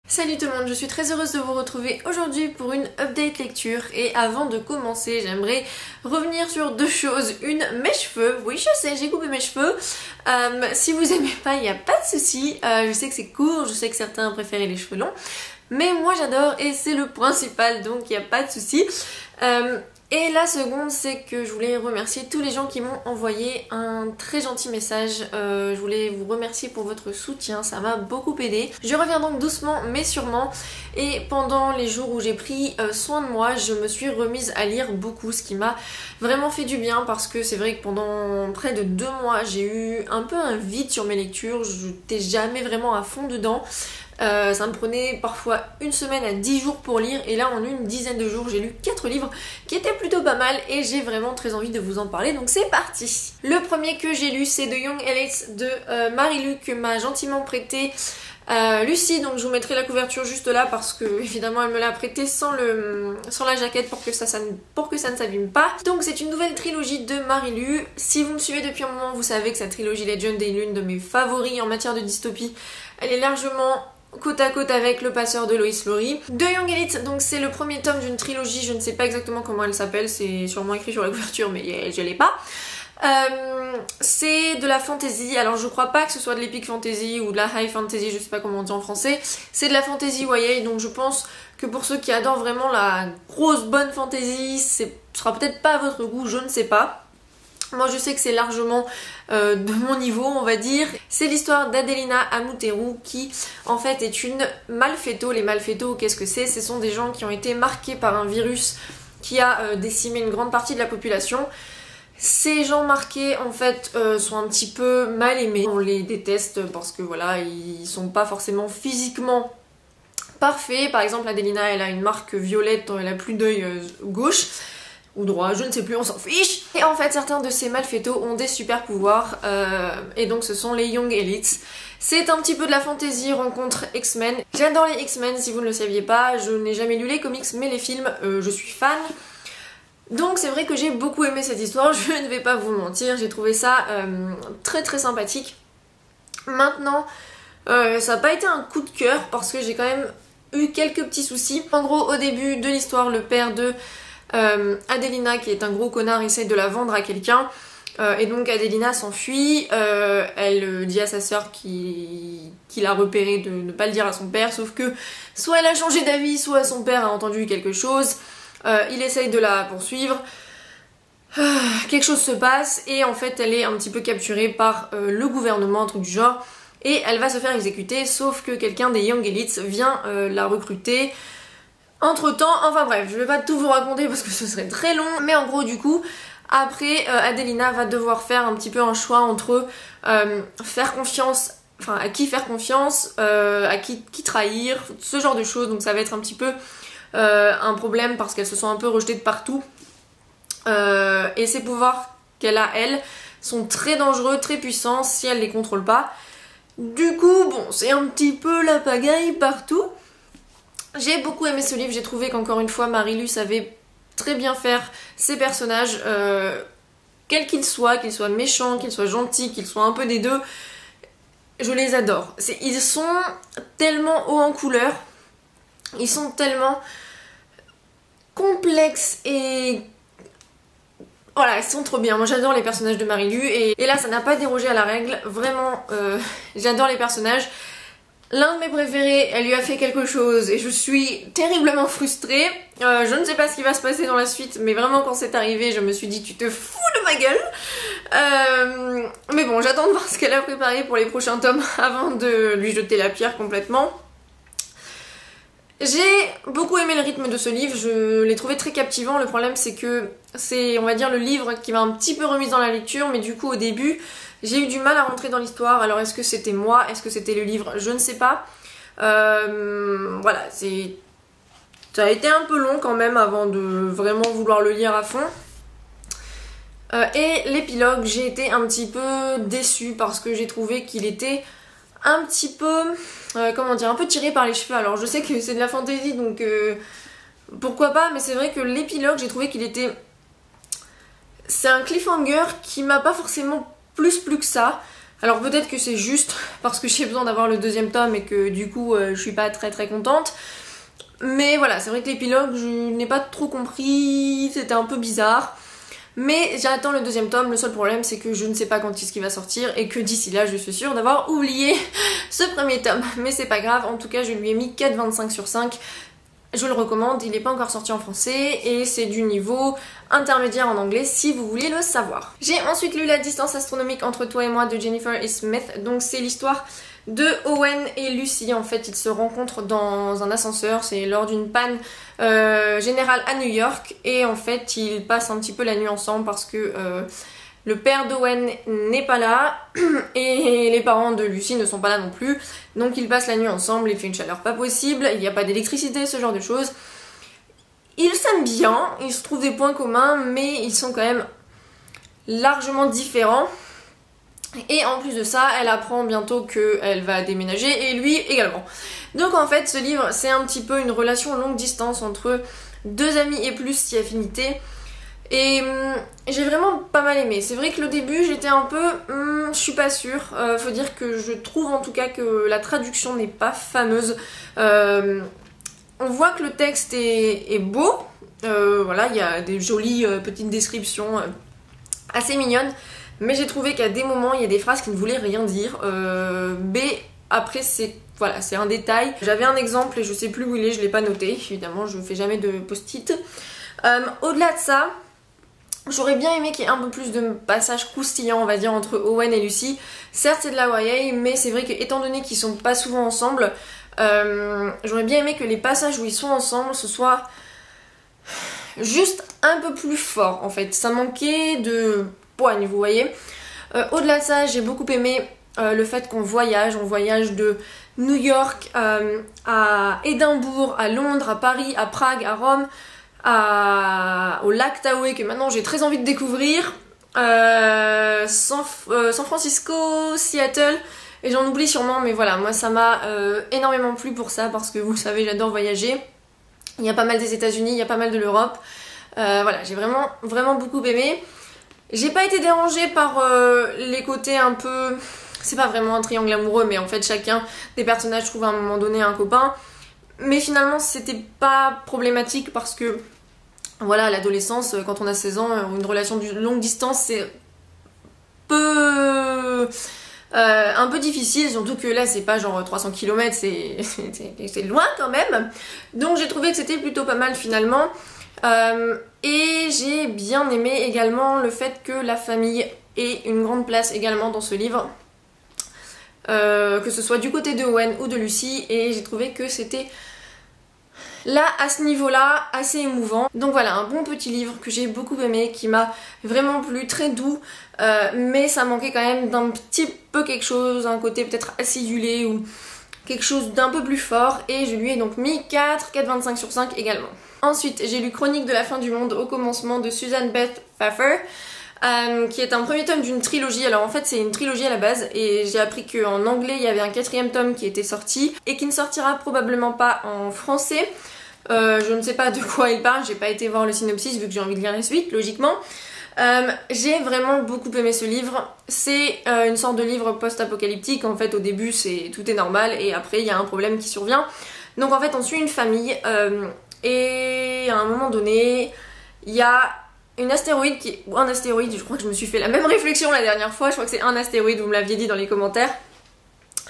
Salut tout le monde, je suis très heureuse de vous retrouver aujourd'hui pour une update lecture et avant de commencer j'aimerais revenir sur deux choses. Une, mes cheveux, oui je sais j'ai coupé mes cheveux, si vous aimez pas il n'y a pas de souci, je sais que c'est court, je sais que certains préfèrent les cheveux longs mais moi j'adore et c'est le principal donc il n'y a pas de souci. Et la seconde, c'est que je voulais remercier tous les gens qui m'ont envoyé un très gentil message. Je voulais vous remercier pour votre soutien, ça m'a beaucoup aidé. Je reviens donc doucement mais sûrement. Et pendant les jours où j'ai pris soin de moi, je me suis remise à lire beaucoup, ce qui m'a vraiment fait du bien parce que c'est vrai que pendant près de 2 mois, j'ai eu un peu un vide sur mes lectures. Je n'étais jamais vraiment à fond dedans. Ça me prenait parfois une semaine à 10 jours pour lire et là en une dizaine de jours j'ai lu 4 livres qui étaient plutôt pas mal et j'ai vraiment très envie de vous en parler donc c'est parti. Le premier que j'ai lu c'est The Young Elites de Marie-Lu que m'a gentiment prêté Lucie, donc je vous mettrai la couverture juste là parce que évidemment elle me l'a prêté sans la jaquette pour que ça ne s'abîme pas. Donc c'est une nouvelle trilogie de Marie-Lu. Si vous me suivez depuis un moment, vous savez que sa trilogie Legend est l'une de mes favoris en matière de dystopie. Elle est largement côte à côte avec Le Passeur de Lois Lowry. The Young Elites, donc c'est le premier tome d'une trilogie, je ne sais pas exactement comment elle s'appelle, c'est sûrement écrit sur la couverture mais je l'ai pas. C'est de la fantasy, alors je crois pas que ce soit de l'epic fantasy ou de la high fantasy, je sais pas comment on dit en français, c'est de la fantasy YA, donc je pense que pour ceux qui adorent vraiment la grosse bonne fantasy, ce sera peut-être pas à votre goût, je ne sais pas. Moi je sais que c'est largement de mon niveau on va dire. C'est l'histoire d'Adelina Amuteru qui en fait est une malfaito. Les malfaitos qu'est-ce que c'est? Ce sont des gens qui ont été marqués par un virus qui a décimé une grande partie de la population. Ces gens marqués en fait sont un petit peu mal aimés. On les déteste parce que voilà ils sont pas forcément physiquement parfaits. Par exemple Adelina elle a une marque violette, elle a plus d'œil gauche ou droit, je ne sais plus, on s'en fiche. Et en fait certains de ces malfaitos ont des super pouvoirs et donc ce sont les Young Elites. C'est un petit peu de la fantasy rencontre X-Men. J'adore les X-Men si vous ne le saviez pas, je n'ai jamais lu les comics mais les films je suis fan. Donc c'est vrai que j'ai beaucoup aimé cette histoire, je ne vais pas vous mentir, j'ai trouvé ça très très sympathique. Maintenant ça n'a pas été un coup de cœur parce que j'ai quand même eu quelques petits soucis. En gros au début de l'histoire le père de Adelina qui est un gros connard essaie de la vendre à quelqu'un et donc Adelina s'enfuit, elle dit à sa sœur qu'il a repéré de ne pas le dire à son père sauf que soit elle a changé d'avis soit son père a entendu quelque chose, il essaye de la poursuivre, quelque chose se passe et en fait elle est un petit peu capturée par le gouvernement, un truc du genre et elle va se faire exécuter sauf que quelqu'un des Young Elites vient la recruter. Entre temps, enfin bref, je vais pas tout vous raconter parce que ce serait très long, mais en gros du coup, après Adelina va devoir faire un petit peu un choix entre faire confiance, enfin à qui faire confiance, à qui trahir, ce genre de choses, donc ça va être un petit peu un problème parce qu'elle se sent un peu rejetée de partout et ses pouvoirs qu'elle a elle sont très dangereux, très puissants si elle les contrôle pas. Du coup, bon, c'est un petit peu la pagaille partout. J'ai beaucoup aimé ce livre, j'ai trouvé qu'encore une fois Marie-Lu savait très bien faire ses personnages, quels qu'ils soient méchants, qu'ils soient gentils, qu'ils soient un peu des deux, je les adore. Ils sont tellement hauts en couleur, ils sont tellement complexes et voilà, ils sont trop bien. Moi j'adore les personnages de Marie-Lu et là ça n'a pas dérogé à la règle, vraiment j'adore les personnages. L'un de mes préférés, elle lui a fait quelque chose et je suis terriblement frustrée. Je ne sais pas ce qui va se passer dans la suite, mais vraiment quand c'est arrivé, je me suis dit tu te fous de ma gueule. Mais bon, j'attends de voir ce qu'elle a préparé pour les prochains tomes avant de lui jeter la pierre complètement. J'ai beaucoup aimé le rythme de ce livre, je l'ai trouvé très captivant. Le problème c'est que c'est, on va dire, le livre qui m'a un petit peu remise dans la lecture, mais du coup au début j'ai eu du mal à rentrer dans l'histoire. Alors est-ce que c'était moi, est-ce que c'était le livre, je ne sais pas. Voilà, ça a été un peu long quand même avant de vraiment vouloir le lire à fond. Et l'épilogue, j'ai été un petit peu déçue parce que j'ai trouvé qu'il était un petit peu, comment dire, un peu tiré par les cheveux. Alors je sais que c'est de la fantasy donc pourquoi pas, mais c'est vrai que l'épilogue, j'ai trouvé qu'il était... C'est un cliffhanger qui m'a pas forcément plus que ça. Alors peut-être que c'est juste parce que j'ai besoin d'avoir le deuxième tome et que du coup je suis pas très contente. Mais voilà, c'est vrai que l'épilogue, je n'ai pas trop compris, c'était un peu bizarre. Mais j'attends le deuxième tome, le seul problème c'est que je ne sais pas quand est-ce qu'il va sortir et que d'ici là je suis sûre d'avoir oublié ce premier tome. Mais c'est pas grave, en tout cas je lui ai mis 4,25 sur 5. Je le recommande, il n'est pas encore sorti en français et c'est du niveau intermédiaire en anglais si vous voulez le savoir. J'ai ensuite lu La distance astronomique entre toi et moi de Jennifer E. Smith. Donc c'est l'histoire de Owen et Lucy. En fait ils se rencontrent dans un ascenseur, c'est lors d'une panne générale à New York et en fait ils passent un petit peu la nuit ensemble parce que le père d'Owen n'est pas là et les parents de Lucy ne sont pas là non plus. Donc ils passent la nuit ensemble, il fait une chaleur pas possible, il n'y a pas d'électricité, ce genre de choses. Ils s'aiment bien, ils se trouvent des points communs, mais ils sont quand même largement différents. Et en plus de ça, elle apprend bientôt qu'elle va déménager et lui également. Donc en fait, ce livre, c'est un petit peu une relation longue distance entre deux amis et plus si affinité. Et j'ai vraiment pas mal aimé. C'est vrai que le début j'étais un peu je suis pas sûre. Faut dire que je trouve en tout cas que la traduction n'est pas fameuse. On voit que le texte est beau. Voilà, il y a des jolies petites descriptions assez mignonnes. Mais j'ai trouvé qu'à des moments il y a des phrases qui ne voulaient rien dire. Mais après voilà, c'est un détail. J'avais un exemple et je sais plus où il est, je l'ai pas noté. Évidemment je fais jamais de post-it. Au-delà de ça, j'aurais bien aimé qu'il y ait un peu plus de passages croustillants, on va dire, entre Owen et Lucy. Certes, c'est de la YA, mais c'est vrai que étant donné qu'ils sont pas souvent ensemble, j'aurais bien aimé que les passages où ils sont ensemble, ce soit juste un peu plus fort, en fait. Ça manquait de poigne, vous voyez. Au-delà de ça, j'ai beaucoup aimé le fait qu'on voyage. On voyage de New York à Édimbourg, à Londres, à Paris, à Prague, à Rome, au lac Tahoe que maintenant j'ai très envie de découvrir, San Francisco, Seattle et j'en oublie sûrement, mais voilà, moi ça m'a énormément plu pour ça parce que vous le savez, j'adore voyager. Il y a pas mal des États-Unis, il y a pas mal de l'Europe. Voilà, j'ai vraiment beaucoup aimé. J'ai pas été dérangée par les côtés un peu... C'est pas vraiment un triangle amoureux, mais en fait chacun des personnages trouve à un moment donné un copain. Mais finalement c'était pas problématique parce que voilà, à l'adolescence, quand on a 16 ans, une relation de longue distance c'est un peu difficile, surtout que là c'est pas genre 300 km, c'est loin quand même. Donc j'ai trouvé que c'était plutôt pas mal finalement. Et j'ai bien aimé également le fait que la famille ait une grande place également dans ce livre. Que ce soit du côté de Owen ou de Lucy, et j'ai trouvé que c'était là à ce niveau là assez émouvant. Donc voilà, un bon petit livre que j'ai beaucoup aimé, qui m'a vraiment plu, très doux, mais ça manquait quand même d'un petit peu quelque chose, un côté peut-être acidulé ou quelque chose d'un peu plus fort, et je lui ai donc mis 4,25 sur 5 également. Ensuite j'ai lu Chronique de la fin du monde au commencement de Susan Beth Pfeffer, qui est un premier tome d'une trilogie. Alors en fait c'est une trilogie à la base et j'ai appris qu'en anglais il y avait un 4e tome qui était sorti et qui ne sortira probablement pas en français. Je ne sais pas de quoi il parle, j'ai pas été voir le synopsis vu que j'ai envie de lire la suite logiquement. J'ai vraiment beaucoup aimé ce livre. C'est une sorte de livre post-apocalyptique. En fait au début tout est normal et après il y a un problème qui survient. Donc en fait on suit une famille et à un moment donné il y a une astéroïde ou un astéroïde, je crois que je me suis fait la même réflexion la dernière fois, je crois que c'est un astéroïde, vous me l'aviez dit dans les commentaires.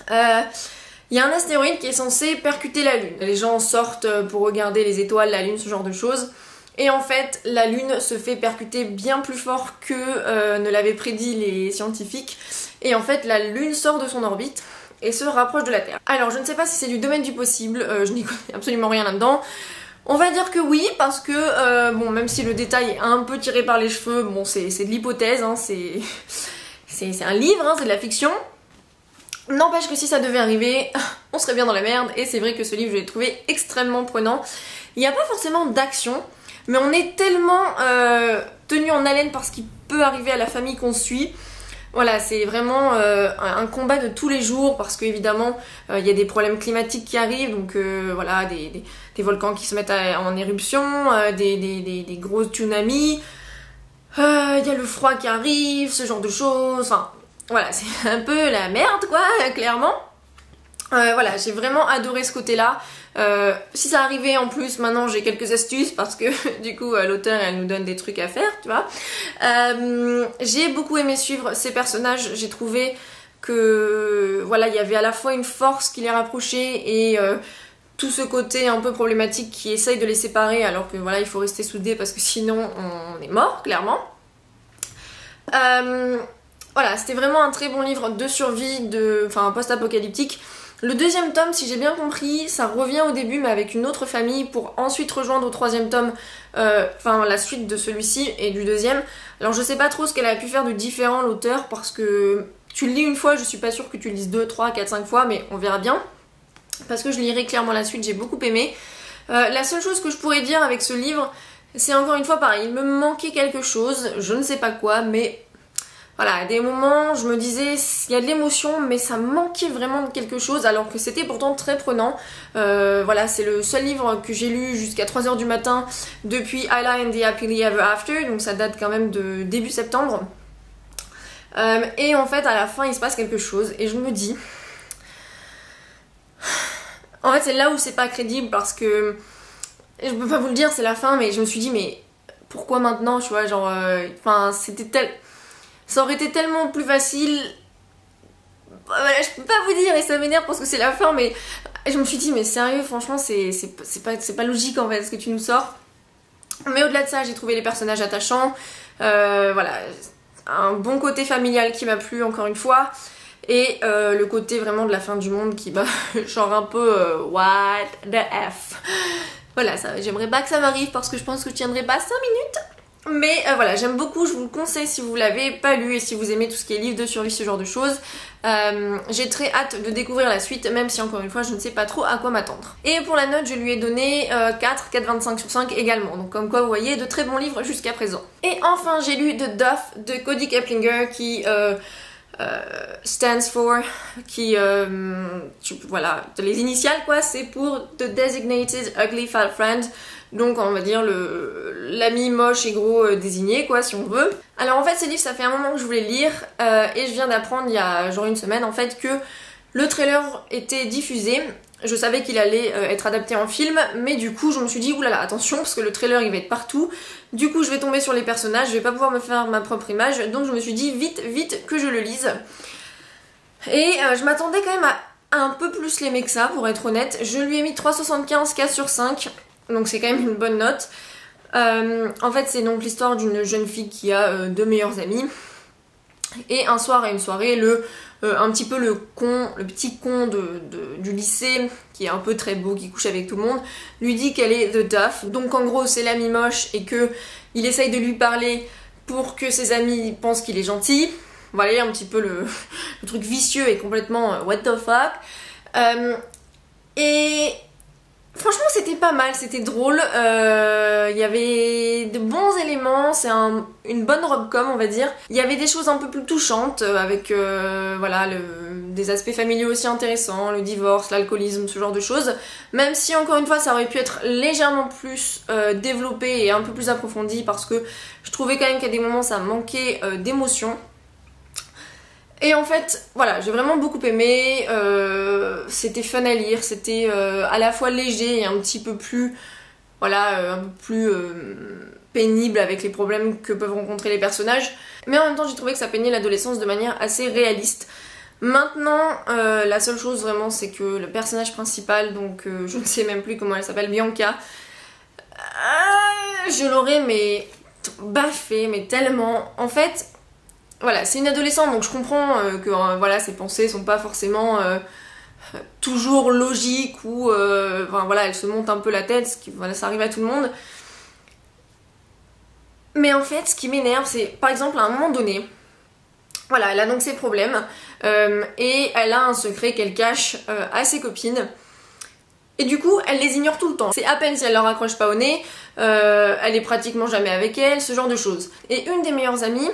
Il y a un astéroïde qui est censé percuter la Lune. Les gens sortent pour regarder les étoiles, la Lune, ce genre de choses. Et en fait, la Lune se fait percuter bien plus fort que ne l'avaient prédit les scientifiques. Et en fait, la Lune sort de son orbite et se rapproche de la Terre. Alors, je ne sais pas si c'est du domaine du possible, je n'y connais absolument rien là-dedans. On va dire que oui, parce que, bon, même si le détail est un peu tiré par les cheveux, bon, c'est de l'hypothèse, hein, c'est un livre, hein, c'est de la fiction. N'empêche que si ça devait arriver, on serait bien dans la merde, et c'est vrai que ce livre, je l'ai trouvé extrêmement prenant. Il n'y a pas forcément d'action, mais on est tellement tenu en haleine par ce qui peut arriver à la famille qu'on suit. Voilà, c'est vraiment un combat de tous les jours parce qu'évidemment il y a des problèmes climatiques qui arrivent, donc voilà, des volcans qui se mettent en éruption, des gros tsunamis, il y a le froid qui arrive, ce genre de choses, enfin voilà, c'est un peu la merde quoi, clairement. Voilà, j'ai vraiment adoré ce côté-là. Si ça arrivait en plus, maintenant j'ai quelques astuces parce que du coup l'auteur elle nous donne des trucs à faire, tu vois. J'ai beaucoup aimé suivre ces personnages, j'ai trouvé que voilà, il y avait à la fois une force qui les rapprochait et tout ce côté un peu problématique qui essaye de les séparer alors que voilà, il faut rester soudés parce que sinon on est mort, clairement. Voilà, c'était vraiment un très bon livre de survie, enfin post-apocalyptique. Le deuxième tome, si j'ai bien compris, ça revient au début mais avec une autre famille pour ensuite rejoindre au troisième tome, enfin la suite de celui-ci et du deuxième. Alors je sais pas trop ce qu'elle a pu faire de différent l'auteur parce que tu le lis une fois, je suis pas sûre que tu le lises 2, 3, 4, 5 fois mais on verra bien. Parce que je lirai clairement la suite, j'ai beaucoup aimé. La seule chose que je pourrais dire avec ce livre, c'est encore une fois pareil, il me manquait quelque chose, je ne sais pas quoi mais... Voilà, à des moments, je me disais, il y a de l'émotion, mais ça manquait vraiment de quelque chose, alors que c'était pourtant très prenant. Voilà, c'est le seul livre que j'ai lu jusqu'à 3h du matin depuis Isla and the Happily Ever After, donc ça date quand même de début septembre. Et en fait, à la fin, il se passe quelque chose, et je me dis... En fait, c'est là où c'est pas crédible, parce que... Je peux pas vous le dire, c'est la fin, mais je me suis dit, mais pourquoi maintenant, tu vois, genre... Enfin, c'était tel... Ça aurait été tellement plus facile. Voilà, je peux pas vous dire et ça m'énerve parce que c'est la fin, mais je me suis dit mais sérieux, franchement c'est pas logique en fait ce que tu nous sors. Mais au-delà de ça, j'ai trouvé les personnages attachants. Voilà, un bon côté familial qui m'a plu encore une fois. Et le côté vraiment de la fin du monde qui m'a genre un peu what the F. Voilà, j'aimerais pas que ça m'arrive parce que je pense que je tiendrai pas 5 minutes. Mais voilà, j'aime beaucoup, je vous le conseille si vous l'avez pas lu et si vous aimez tout ce qui est livre de survie, ce genre de choses. J'ai très hâte de découvrir la suite, même si encore une fois je ne sais pas trop à quoi m'attendre. Et pour la note, je lui ai donné 4,25 sur 5 également. Donc comme quoi vous voyez, de très bons livres jusqu'à présent. Et enfin j'ai lu The Duff de Cody Keplinger qui stands for, qui voilà, les initiales quoi, c'est pour The Designated Ugly Fat Friend. Donc on va dire l'ami moche et gros désigné quoi si on veut. Alors en fait ce livre ça fait un moment que je voulais le lire et je viens d'apprendre il y a genre une semaine en fait que le trailer était diffusé. Je savais qu'il allait être adapté en film mais du coup je me suis dit oulala attention parce que le trailer il va être partout. Du coup je vais tomber sur les personnages, je vais pas pouvoir me faire ma propre image donc je me suis dit vite que je le lise. Et je m'attendais quand même à un peu plus l'aimer que ça pour être honnête. Je lui ai mis 3,75 4 sur 5. Donc c'est quand même une bonne note. En fait c'est donc l'histoire d'une jeune fille qui a deux meilleurs amis. Et un soir à une soirée, un petit peu le petit con du lycée, qui est un peu très beau, qui couche avec tout le monde, lui dit qu'elle est The Duff. Donc en gros c'est l'ami moche et que il essaye de lui parler pour que ses amis pensent qu'il est gentil. Voilà un petit peu le truc vicieux et complètement what the fuck. Et... Franchement c'était pas mal, c'était drôle, il y avait de bons éléments, c'est une bonne rom-com on va dire. Il y avait des choses un peu plus touchantes avec voilà, des aspects familiaux aussi intéressants, le divorce, l'alcoolisme, ce genre de choses. Même si encore une fois ça aurait pu être légèrement plus développé et un peu plus approfondi parce que je trouvais quand même qu'à des moments ça manquait d'émotion. Et en fait, voilà, j'ai vraiment beaucoup aimé, c'était fun à lire, c'était à la fois léger et un petit peu plus, voilà, un peu plus pénible avec les problèmes que peuvent rencontrer les personnages. Mais en même temps, j'ai trouvé que ça peignait l'adolescence de manière assez réaliste. Maintenant, la seule chose vraiment, c'est que le personnage principal, donc je ne sais même plus comment elle s'appelle, Bianca, je l'aurais mais baffé, mais tellement. En fait... Voilà, c'est une adolescente donc je comprends que voilà, ses pensées sont pas forcément toujours logiques ou enfin, voilà, elle se monte un peu la tête, voilà, ça arrive à tout le monde. Mais en fait, ce qui m'énerve, c'est par exemple à un moment donné, voilà, elle a donc ses problèmes et elle a un secret qu'elle cache à ses copines. Et du coup, elle les ignore tout le temps. C'est à peine si elle leur accroche pas au nez, elle est pratiquement jamais avec elle, ce genre de choses. Et une des meilleures amies,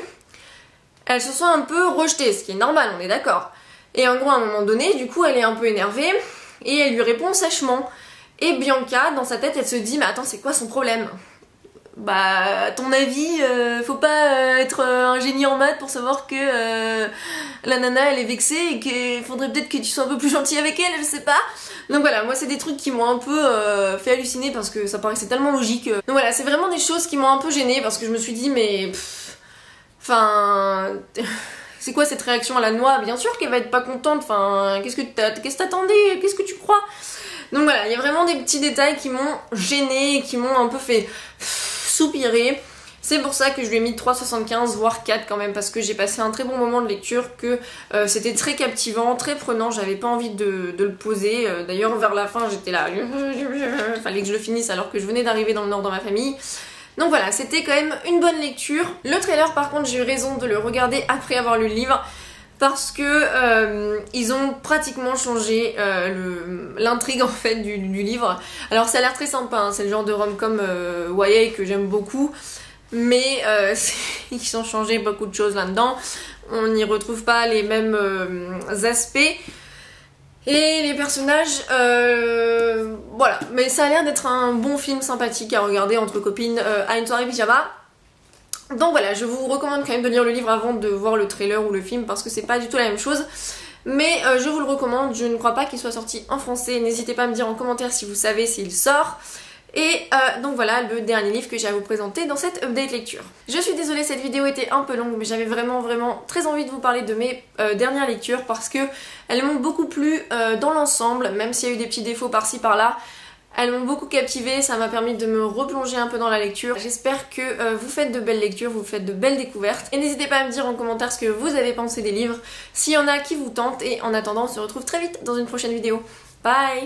elle se sent un peu rejetée, ce qui est normal, on est d'accord. Et en gros, à un moment donné, du coup, elle est un peu énervée et elle lui répond sèchement. Et Bianca, dans sa tête, elle se dit « Mais attends, c'est quoi son problème ?» bah à ton avis, faut pas être un génie en maths pour savoir que la nana elle est vexée et qu'il faudrait peut-être que tu sois un peu plus gentil avec elle, je sais pas. Donc voilà, moi c'est des trucs qui m'ont un peu fait halluciner parce que ça paraissait tellement logique. Donc voilà, c'est vraiment des choses qui m'ont un peu gênée parce que je me suis dit mais... Enfin... C'est quoi cette réaction à la noix? Bien sûr qu'elle va être pas contente, enfin... Qu'est-ce que t'attendais? Qu'est-ce que tu crois? Donc voilà, il y a vraiment des petits détails qui m'ont gênée et qui m'ont un peu fait soupirer. C'est pour ça que je lui ai mis 3,75 voire 4 quand même, parce que j'ai passé un très bon moment de lecture, que c'était très captivant, très prenant, j'avais pas envie de le poser. D'ailleurs vers la fin j'étais là, fallait que je le finisse alors que je venais d'arriver dans le nord dans ma famille. Donc voilà, c'était quand même une bonne lecture. Le trailer par contre j'ai eu raison de le regarder après avoir lu le livre, parce que ils ont pratiquement changé l'intrigue en fait du livre. Alors ça a l'air très sympa, hein, c'est le genre de rom-com YA que j'aime beaucoup, mais ils ont changé beaucoup de choses là-dedans. On n'y retrouve pas les mêmes aspects. Et les personnages, voilà. Mais ça a l'air d'être un bon film sympathique à regarder entre copines à une soirée pyjama. Donc voilà, je vous recommande quand même de lire le livre avant de voir le trailer ou le film parce que c'est pas du tout la même chose. Mais je vous le recommande, je ne crois pas qu'il soit sorti en français. N'hésitez pas à me dire en commentaire si vous savez s'il sort. Et donc voilà le dernier livre que j'ai à vous présenter dans cette update lecture. Je suis désolée, cette vidéo était un peu longue, mais j'avais vraiment très envie de vous parler de mes dernières lectures parce que elles m'ont beaucoup plu dans l'ensemble, même s'il y a eu des petits défauts par-ci par-là. Elles m'ont beaucoup captivée, ça m'a permis de me replonger un peu dans la lecture. J'espère que vous faites de belles lectures, vous faites de belles découvertes. Et n'hésitez pas à me dire en commentaire ce que vous avez pensé des livres, s'il y en a qui vous tentent. Et en attendant, on se retrouve très vite dans une prochaine vidéo. Bye!